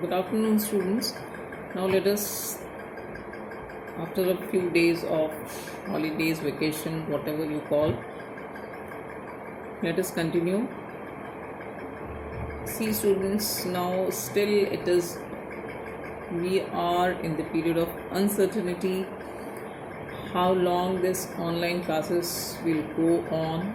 Good afternoon, students. Now let us, after a few days of holidays, vacation, whatever you call, let us continue. See, students, now still we are in the period of uncertainty. How long this online classes will go on,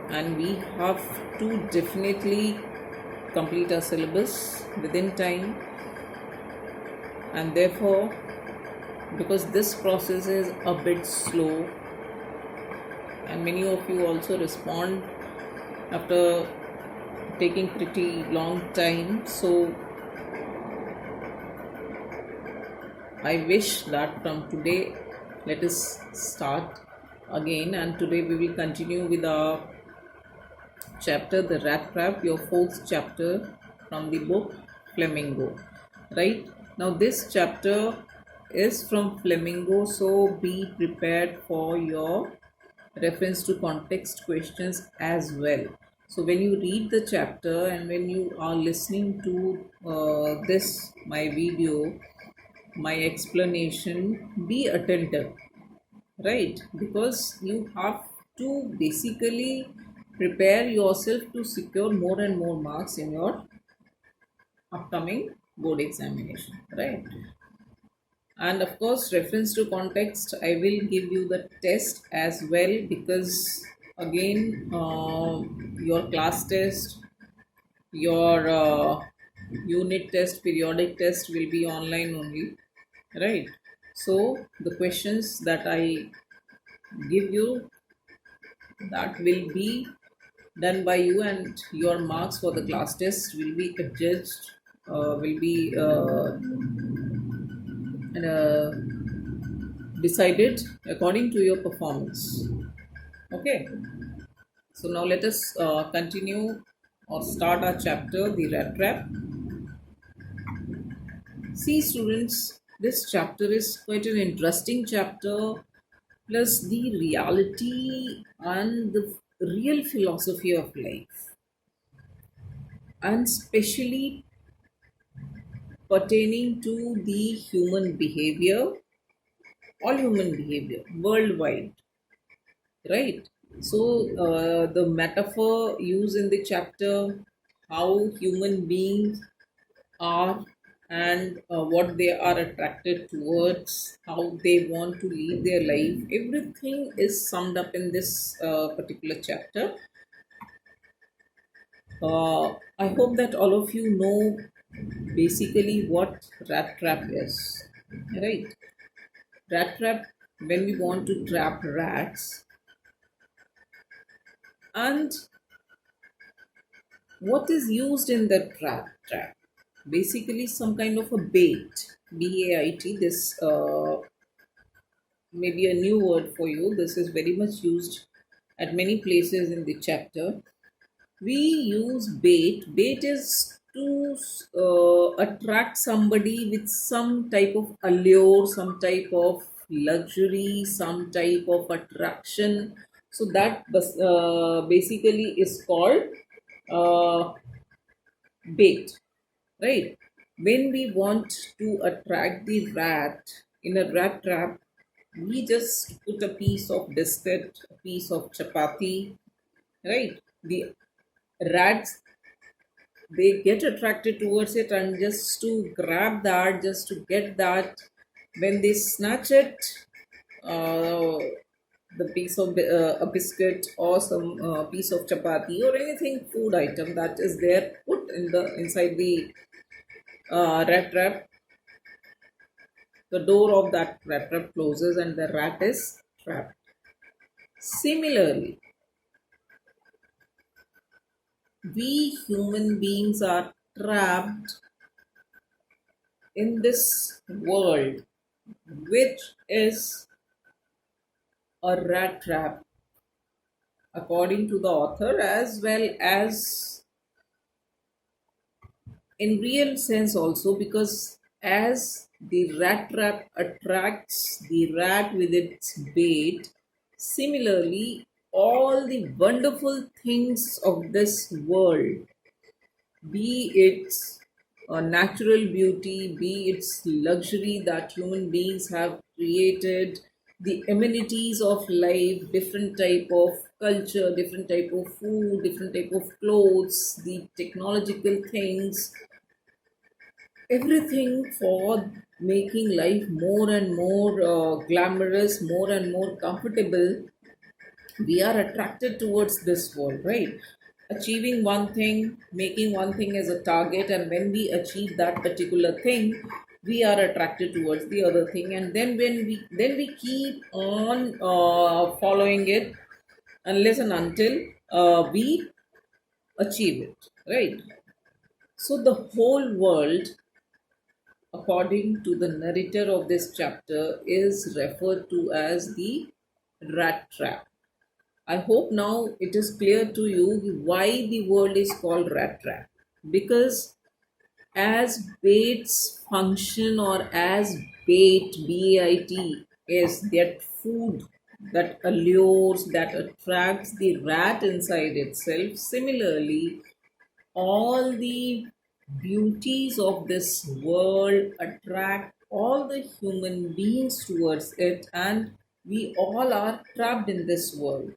and we have to definitely complete our syllabus within time, and therefore, because this process is a bit slow and many of you also respond after taking pretty long time, so I wish that from today let us start again, and today we will continue with our chapter, the rat trap, your fourth chapter from the book Flamingo. Right now this chapter is from Flamingo, so be prepared for your reference to context questions as well. So when you read the chapter and when you are listening to this my video, my explanation, be attentive, right? Because you have to basically prepare yourself to secure more and more marks in your upcoming board examination, right? And of course, reference to context, I will give you the test as well, because again, your class test, your unit test, periodic test will be online only, right? So the questions that I give you, that will be done by you, and your marks for the class test will be adjudged, will be uh, decided according to your performance. Okay, so now let us continue or start our chapter, the rat trap. See, students, this chapter is quite an interesting chapter, plus the reality and the real philosophy of life, and especially pertaining to the human behavior, all human behavior worldwide, right? So the metaphor used in the chapter, how human beings are, and what they are attracted towards, how they want to lead their life, everything is summed up in this particular chapter. I hope that all of you know basically what rat trap is, right? Rat trap, when we want to trap rats, and what is used in the trap, basically some kind of a bait, bait. This may be a new word for you. This is very much used at many places in the chapter. We use bait is to attract somebody with some type of allure, some type of luxury, some type of attraction. So that basically is called uh, bait, right? When we want to attract the rat in a rat trap, we just put a piece of biscuit, a piece of chapati, right? The rats, they get attracted towards it, and just to grab that, just to get that, when they snatch it, uh, the piece of a biscuit or some piece of chapati or anything food item that is there, put in the inside the rat trap, the door of that rat trap closes and the rat is trapped. Similarly, we human beings are trapped in this world, which is a rat trap, according to the author, as well as in real sense also, because as the rat trap attracts the rat with its bait, similarly all the wonderful things of this world, be it natural beauty, be its luxury that human beings have created, the amenities of life, different type of culture, different type of food, different type of clothes, the technological things, everything for making life more and more glamorous, more and more comfortable. We are attracted towards this world, right? Achieving one thing, making one thing as a target, and when we achieve that particular thing, we are attracted towards the other thing, and then we keep on following it unless and until we achieve it, right? So the whole world, according to the narrator of this chapter, is referred to as the rat trap. I hope now it is clear to you why the world is called rat trap. Because as baits function, or as bait, is that food that allures, that attracts the rat inside itself. Similarly, all the beauties of this world attract all the human beings towards it, and we all are trapped in this world.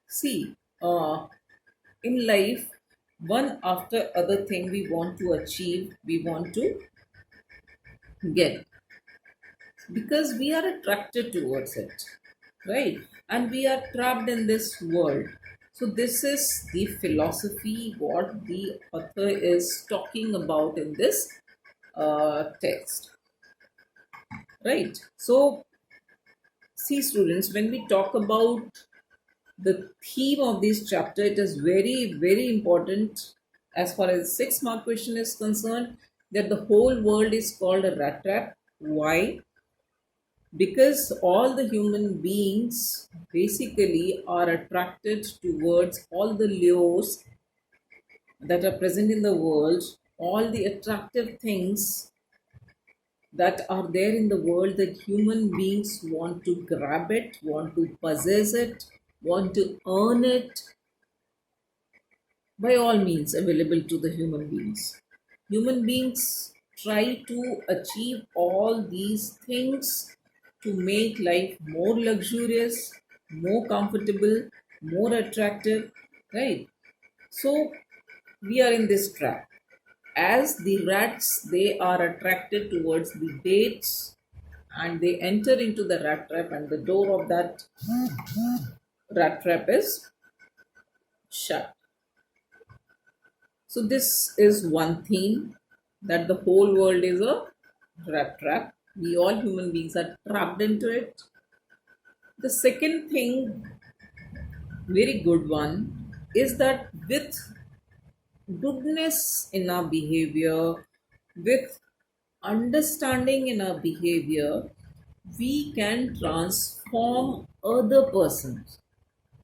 See, in life, one after other thing we want to achieve, we want to get, because we are attracted towards it, right? And we are trapped in this world. So, this is the philosophy what the author is talking about in this text, right? So, see, students, when we talk about the theme of this chapter, it is very, very important as far as 6 mark question is concerned, that the whole world is called a rat trap. Why? Because all the human beings basically are attracted towards all the lures that are present in the world, all the attractive things that are there in the world, that human beings want to grab it, want to possess it, want to earn it by all means available to the human beings. Human beings try to achieve all these things to make life more luxurious, more comfortable, more attractive, right? So we are in this trap. As the rats, they are attracted towards the baits, and they enter into the rat trap, and the door of that rat trap is shut. So this is one theme, that the whole world is a rat trap. We all human beings are trapped into it. The second thing, very good one, is that with goodness in our behavior, with understanding in our behavior, we can transform other persons.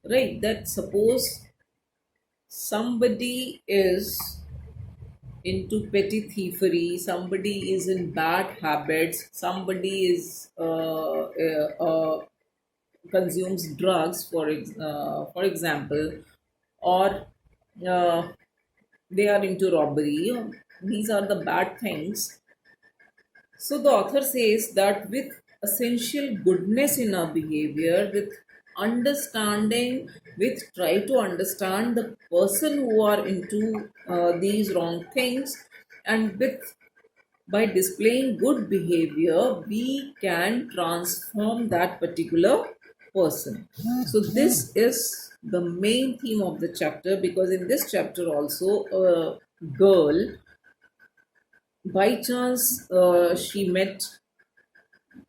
Right? That suppose somebody is into petty thievery, somebody is in bad habits, somebody is consumes drugs, for example, or uh, they are into robbery. These are the bad things. So the author says that with essential goodness in our behavior, with understanding, with try to understand the person who are into these wrong things, and with by displaying good behavior, we can transform that particular person. So this is the main theme of the chapter, because in this chapter also a girl, by chance, she met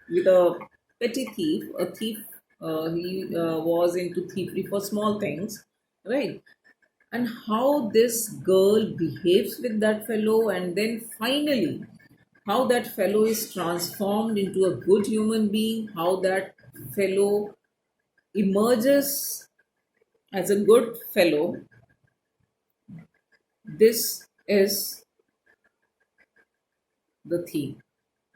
with a petty thief. A thief, he was into thievery for small things, right? And how this girl behaves with that fellow, and then finally, how that fellow is transformed into a good human being, how that fellow emerges as a good fellow. This is the theme,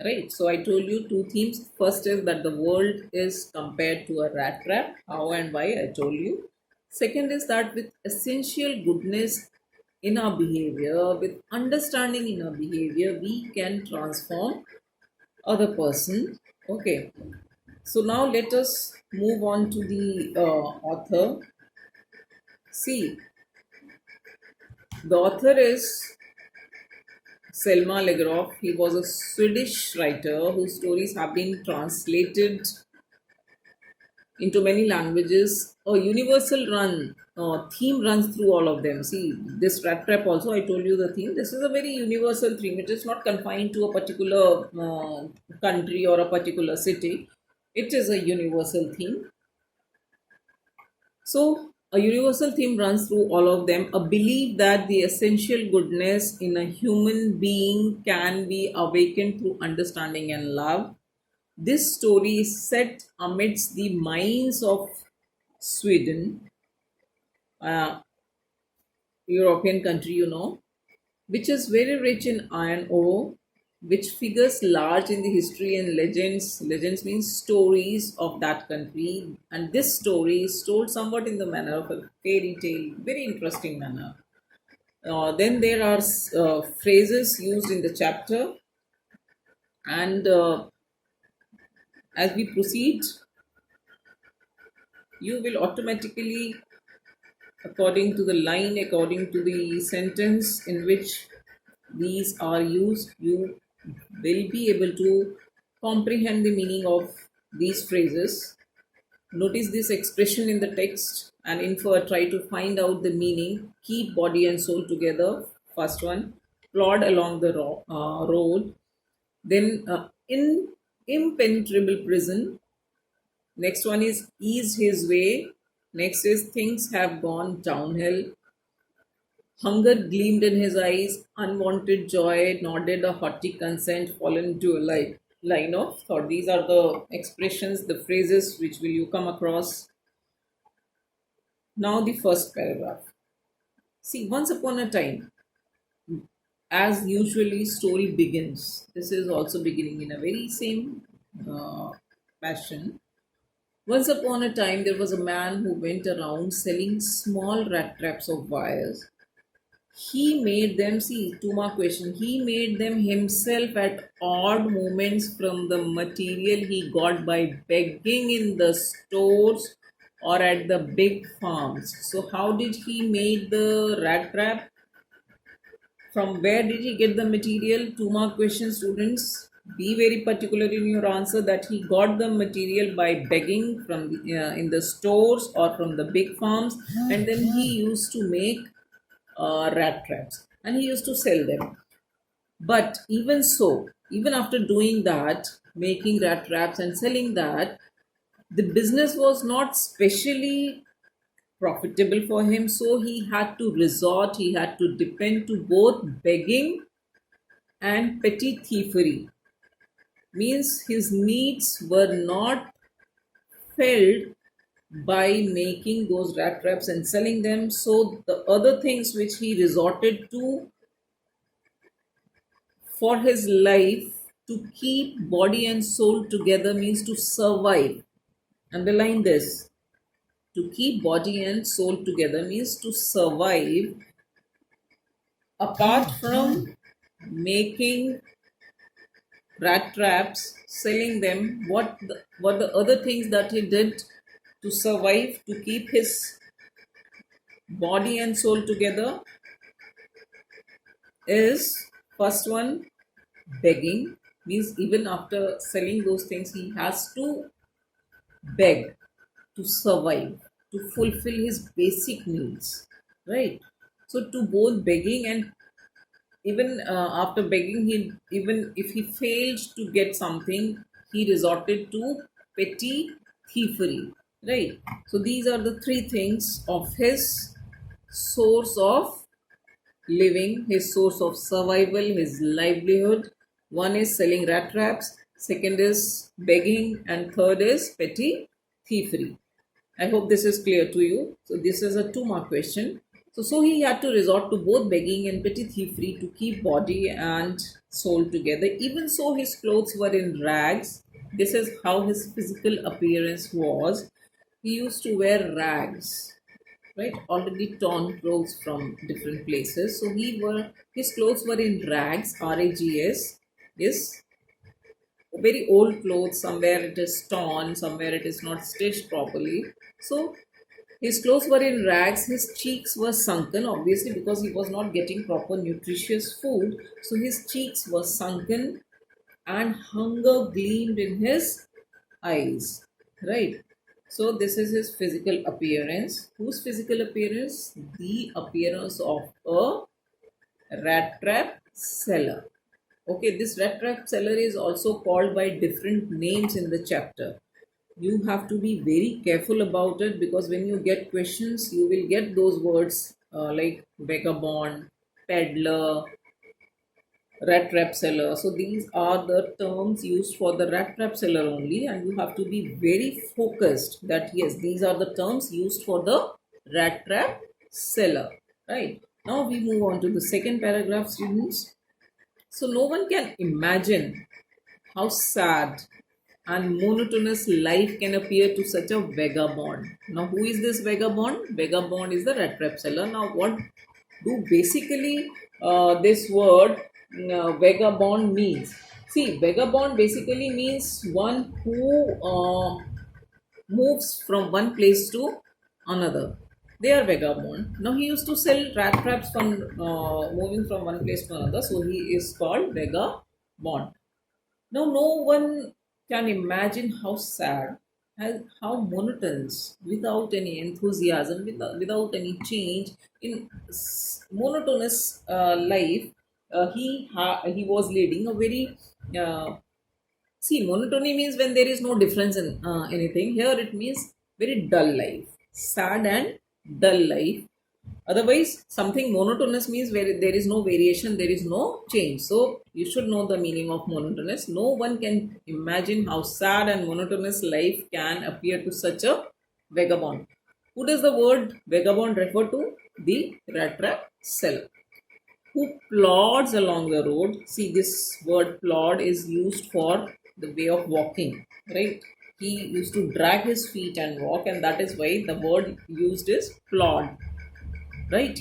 right? So I told you two themes. First is that the world is compared to a rat trap. How and why, I told you. Second is that with essential goodness, in our behavior, with understanding in our behavior, we can transform other person. Okay, so now let us move on to the author. See, the author is Selma Lagerlöf. He was a Swedish writer whose stories have been translated into many languages. A universal theme runs through all of them. See, this rat trap also, I told you the theme. This is a very universal theme. It is not confined to a particular country or a particular city. It is a universal theme. So, a universal theme runs through all of them, a belief that the essential goodness in a human being can be awakened through understanding and love. This story is set amidst the mines of Sweden, uh, European country, which is very rich in iron ore, which figures large in the history and legends. Legends means stories of that country, and this story is told somewhat in the manner of a fairy tale, very interesting manner. Then there are phrases used in the chapter, and as we proceed, you will automatically, according to the line, according to the sentence in which these are used, you will be able to comprehend the meaning of these phrases. Notice this expression in the text and infer, try to find out the meaning. Keep body and soul together. First one, plod along the road. Then, in impenetrable prison. Next one is ease his way. Next is things have gone downhill. Hunger gleamed in his eyes, unwanted joy nodded a haughty consent, fallen into a line of thought. These are the expressions, the phrases which will you come across. Now the first paragraph. See, once upon a time, as usually story begins. This is also beginning in a very same fashion. Once upon a time, there was a man who went around selling small rat traps of wires. He made them, see, two more question. He made them himself at odd moments from the material he got by begging in the stores or at the big farms. So, how did he make the rat trap? From where did he get the material? Two more questions, students. Be very particular in your answer that he got the material by begging from in the stores or from the big farms, and then he used to make rat traps and he used to sell them. But even so, even after doing that, making rat traps and selling that, the business was not specially profitable for him. So he had to depend to both begging and petty thievery. Means his needs were not filled by making those rat traps and selling them. So the other things which he resorted to for his life to keep body and soul together means to survive. Underline this. To keep body and soul together means to survive. Apart from making rat traps, selling them, what the other things that he did to survive, to keep his body and soul together is first one, begging. Means even after selling those things, he has to beg to survive, to fulfill his basic needs, right? So to both begging and even after begging, he, even if he failed to get something, he resorted to petty thievery, right? So these are the three things of his source of living, his source of survival, his livelihood. One is selling rat traps, second is begging, and third is petty thievery. I hope this is clear to you. So this is a two-mark question. So he had to resort to both begging and petty thievery to keep body and soul together. Even so, his clothes were in rags. This is how his physical appearance was. He used to wear rags. right? Already torn clothes from different places. So his clothes were in rags, RAGS, yes, very old clothes. Somewhere it is torn, somewhere it is not stitched properly. So his clothes were in rags, his cheeks were sunken, obviously, because he was not getting proper nutritious food. So his cheeks were sunken and hunger gleamed in his eyes. Right? So, this is his physical appearance. Whose physical appearance? The appearance of a rat trap seller. Okay, this rat trap seller is also called by different names in the chapter. You have to be very careful about it, because when you get questions, you will get those words like vagabond, peddler, rat trap seller. So these are the terms used for the rat trap seller only, and you have to be very focused that yes, these are the terms used for the rat trap seller. Right, now we move on to the second paragraph, students. So no one can imagine how sad and monotonous life can appear to such a vagabond. Now, who is this vagabond? Vagabond is the rat trap seller. Now, what do basically this word vagabond means? See, vagabond basically means one who moves from one place to another. They are vagabond. Now, he used to sell rat traps from moving from one place to another, so he is called vagabond. Now, no one can imagine how sad, how monotonous, without any enthusiasm, without any change in monotonous life. He was leading a very see, monotony means when there is no difference in anything. Here it means very dull life, sad and dull life. Otherwise, something monotonous means where there is no variation, there is no change. So, you should know the meaning of monotonous. No one can imagine how sad and monotonous life can appear to such a vagabond. Who does the word vagabond refer to? The rat trap seller who plods along the road. See, this word plod is used for the way of walking, right? He used to drag his feet and walk, and that is why the word used is plod, right?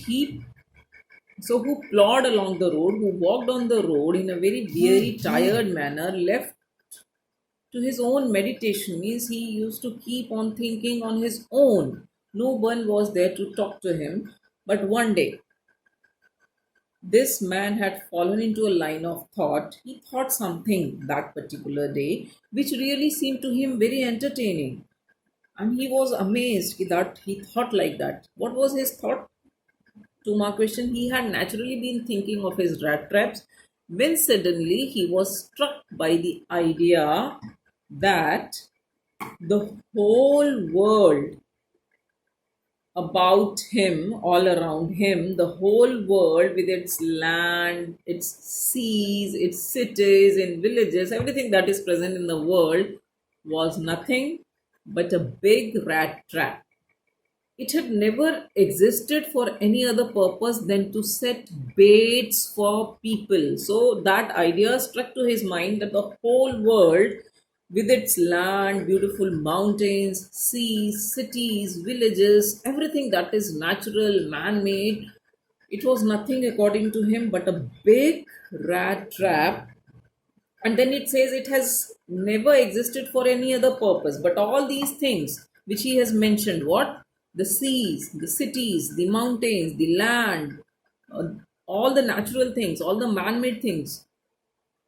Who plod along the road, who walked on the road in a very weary, tired manner, left to his own meditation, means he used to keep on thinking on his own. No one was there to talk to him. But one day, this man had fallen into a line of thought. He thought something that particular day which really seemed to him very entertaining. And he was amazed that he thought like that. What was his thought? To my question, he had naturally been thinking of his rat traps when suddenly he was struck by the idea that the whole world about him, all around him, the whole world with its land, its seas, its cities and villages, everything that is present in the world was nothing but a big rat trap. It had never existed for any other purpose than to set baits for people. So that idea struck to his mind that the whole world, with its land, beautiful mountains, seas, cities, villages, everything that is natural, man made, it was nothing according to him but a big rat trap. And then it says it has never existed for any other purpose, but all these things which he has mentioned, what? The seas, the cities, the mountains, the land, uh, all the natural things, all the man-made things,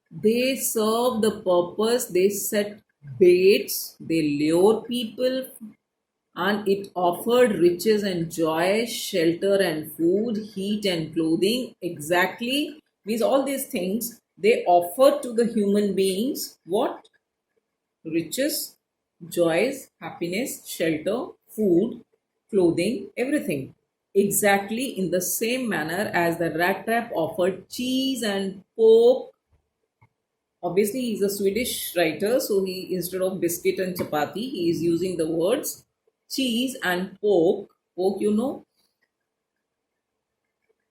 they serve the purpose. They set baits, they lure people, and it offered riches and joy, shelter and food, heat and clothing. Exactly, means all these things they offer to the human beings what? Riches, joys, happiness, shelter, food, clothing, everything. Exactly in the same manner as the rat trap offered cheese and pork. Obviously, he's a Swedish writer, so he instead of biscuit and chapati, he is using the words cheese and pork. Pork,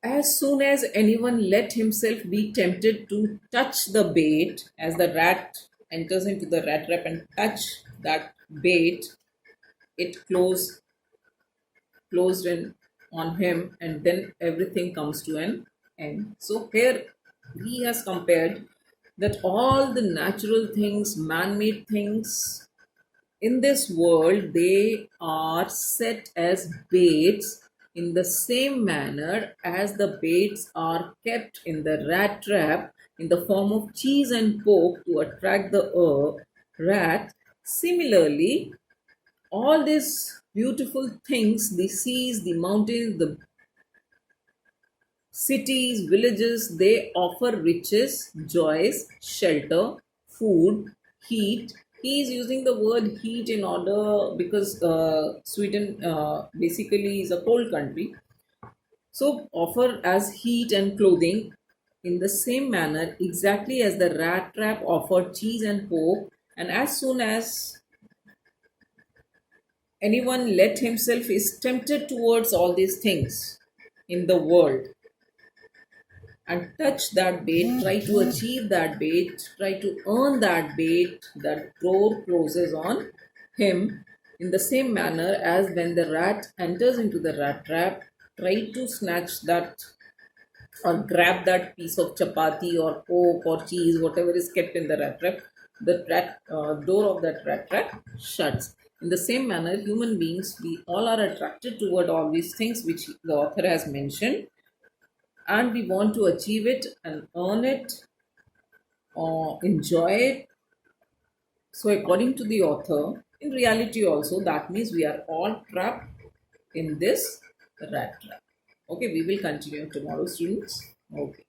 as soon as anyone let himself be tempted to touch the bait, as the rat enters into the rat trap and touch that bait, it close closed in on him, and then everything comes to an end. So here he has compared that all the natural things, man-made things in this world, they are set as baits in the same manner as the baits are kept in the rat trap in the form of cheese and pork to attract the rat. Similarly, all these beautiful things, the seas, the mountains, the cities, villages, they offer riches, joys, shelter, food, heat. He is using the word heat in order because Sweden basically is a cold country. So, offer as heat and clothing in the same manner, exactly as the rat trap offered cheese and pork. And as soon as anyone let himself is tempted towards all these things in the world, and touch that bait, try to achieve that bait, try to earn that bait, that door closes on him in the same manner as when the rat enters into the rat trap, try to snatch that or grab that piece of chapati or pork or cheese, whatever is kept in the rat trap, the door of that rat trap shuts. In the same manner, human beings, we all are attracted toward all these things which the author has mentioned, and we want to achieve it and earn it or enjoy it. So, according to the author, in reality, also, that means we are all trapped in this rat trap. Okay, we will continue tomorrow, students. Okay.